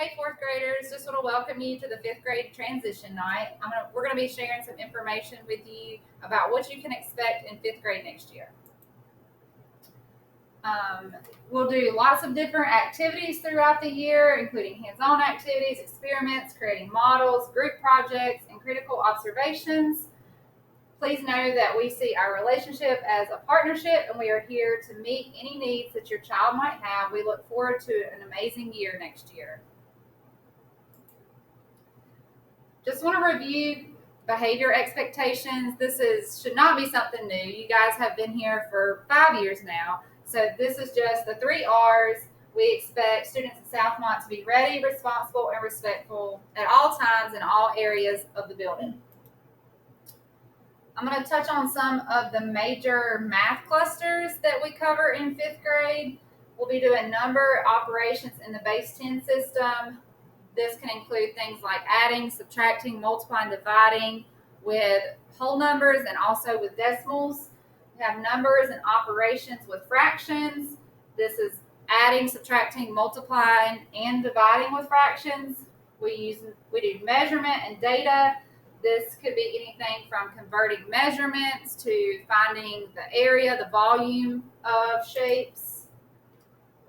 Hey, fourth graders, just want to welcome you to the fifth grade transition night. We're going to be sharing some information with you about what you can expect in fifth grade next year. We'll do lots of different activities throughout the year, including hands-on activities, experiments, creating models, group projects, and critical observations. Please know that we see our relationship as a partnership, and we are here to meet any needs that your child might have. We look forward to an amazing year next year. Just want to review behavior expectations. Should not be something new. You guys have been here for 5 years now. So this is just the 3 R's. We expect students at Southmont to be ready, responsible, and respectful at all times in all areas of the building. I'm going to touch on some of the major math clusters that we cover in 5th grade. We'll be doing number operations in the base 10 system. This can include things like adding, subtracting, multiplying, dividing with whole numbers and also with decimals. We have numbers and operations with fractions. This is adding, subtracting, multiplying, and dividing with fractions. We do measurement and data. This could be anything from converting measurements to finding the area, the volume of shapes.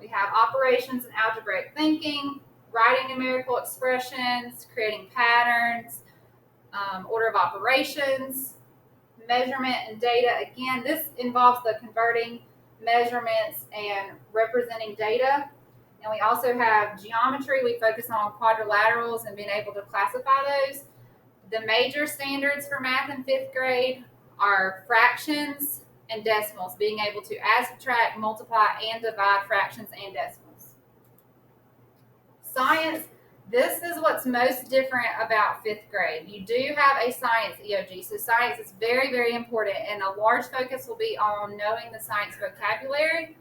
We have operations and algebraic thinking, writing numerical expressions, creating patterns, order of operations, measurement and data. Again, this involves the converting measurements and representing data. And we also have geometry. We focus on quadrilaterals and being able to classify those. The major standards for math in 5th grade are fractions and decimals, being able to add, subtract, multiply, and divide fractions and decimals. Science, this is what's most different about 5th grade. You do have a science EOG, so science is very, very important, and a large focus will be on knowing the science vocabulary.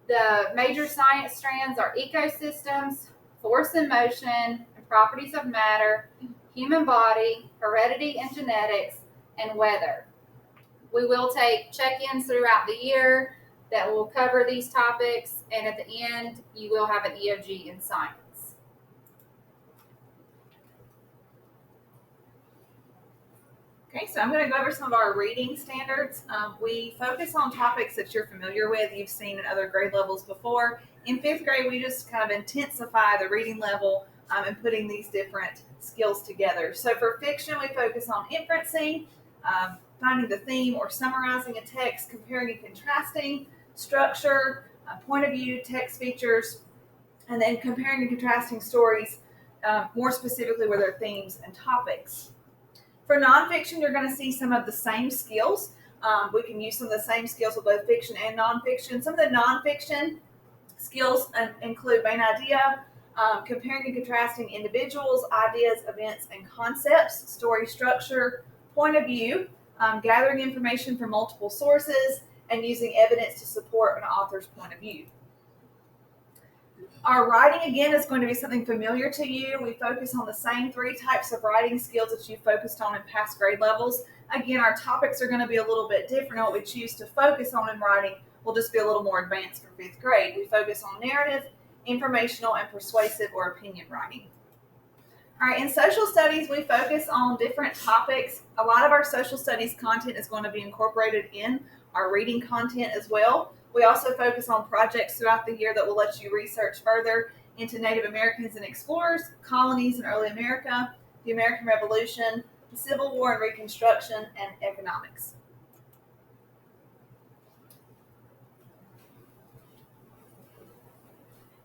The major science strands are ecosystems, force and motion, and properties of matter, human body, heredity and genetics, and weather. We will take check-ins throughout the year that will cover these topics, and at the end, you will have an EOG in science. Okay, so I'm going to go over some of our reading standards. We focus on topics that you're familiar with, you've seen in other grade levels before. In 5th grade, we just kind of intensify the reading level and putting these different skills together. So for fiction, we focus on inferencing, finding the theme or summarizing a text, comparing and contrasting, structure, point of view, text features, and then comparing and contrasting stories, more specifically with their themes and topics. For nonfiction, you're going to see some of the same skills. We can use some of the same skills with both fiction and nonfiction. Some of the nonfiction skills include main idea, comparing and contrasting individuals, ideas, events, and concepts, story structure, point of view, gathering information from multiple sources, and using evidence to support an author's point of view. Our writing, again, is going to be something familiar to you. We focus on the same 3 types of writing skills that you focused on in past grade levels. Again, our topics are going to be a little bit different. What we choose to focus on in writing will just be a little more advanced for 5th grade. We focus on narrative, informational, and persuasive or opinion writing. All right, in social studies, we focus on different topics. A lot of our social studies content is going to be incorporated in our reading content as well. We also focus on projects throughout the year that will let you research further into Native Americans and explorers, colonies in early America, the American Revolution, the Civil War and Reconstruction, and economics.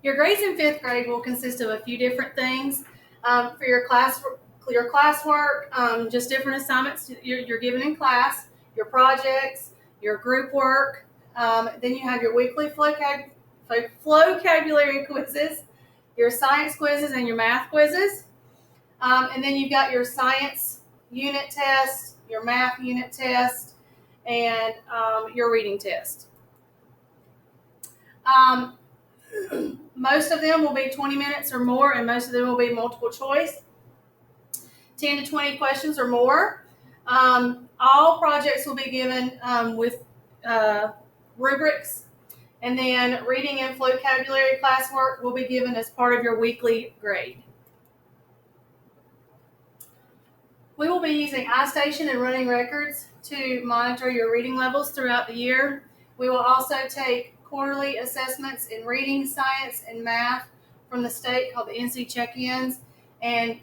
Your grades in 5th grade will consist of a few different things. For your classwork, just different assignments you're given in class, your projects, your group work. Then you have your weekly vocabulary quizzes, your science quizzes, and your math quizzes. And then you've got your science unit test, your math unit test, and your reading test. Most of them will be 20 minutes or more, and most of them will be multiple choice, 10 to 20 questions or more. All projects will be given with rubrics And then reading and vocabulary classwork will be given as part of your weekly grade. We will be using iStation and running records to monitor your reading levels throughout the year. We will also take quarterly assessments in reading, science, and math from the state called the NC Check-ins, and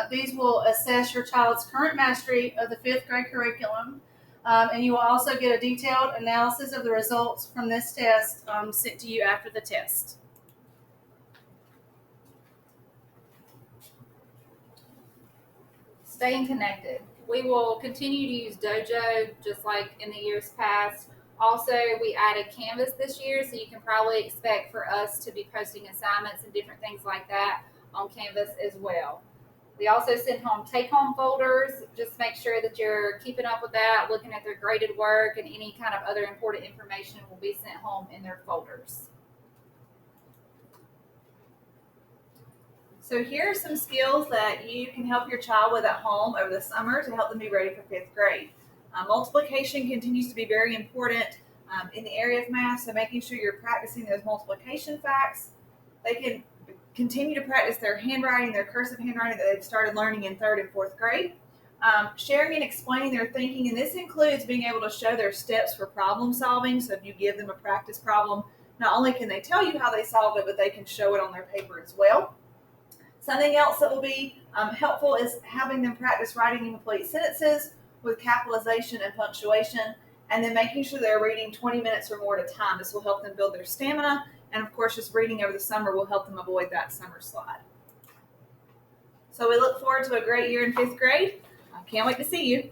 these will assess your child's current mastery of the 5th grade curriculum. And you will also get a detailed analysis of the results from this test sent to you after the test. Staying connected. We will continue to use Dojo just like in the years past. Also, we added Canvas this year, so you can probably expect for us to be posting assignments and different things like that on Canvas as well. We also send home take-home folders. Just make sure that you're keeping up with that, looking at their graded work, and any kind of other important information will be sent home in their folders. So here are some skills that you can help your child with at home over the summer to help them be ready for 5th grade. Multiplication continues to be very important in the area of math, so making sure you're practicing those multiplication facts. They can continue to practice their handwriting, their cursive handwriting that they've started learning in 3rd and 4th grade. Sharing and explaining their thinking, and this includes being able to show their steps for problem solving. So if you give them a practice problem, not only can they tell you how they solved it, but they can show it on their paper as well. Something else that will be helpful is having them practice writing incomplete sentences with capitalization and punctuation, and then making sure they're reading 20 minutes or more at a time. This will help them build their stamina, and of course, just reading over the summer will help them avoid that summer slide. So we look forward to a great year in 5th grade. I can't wait to see you.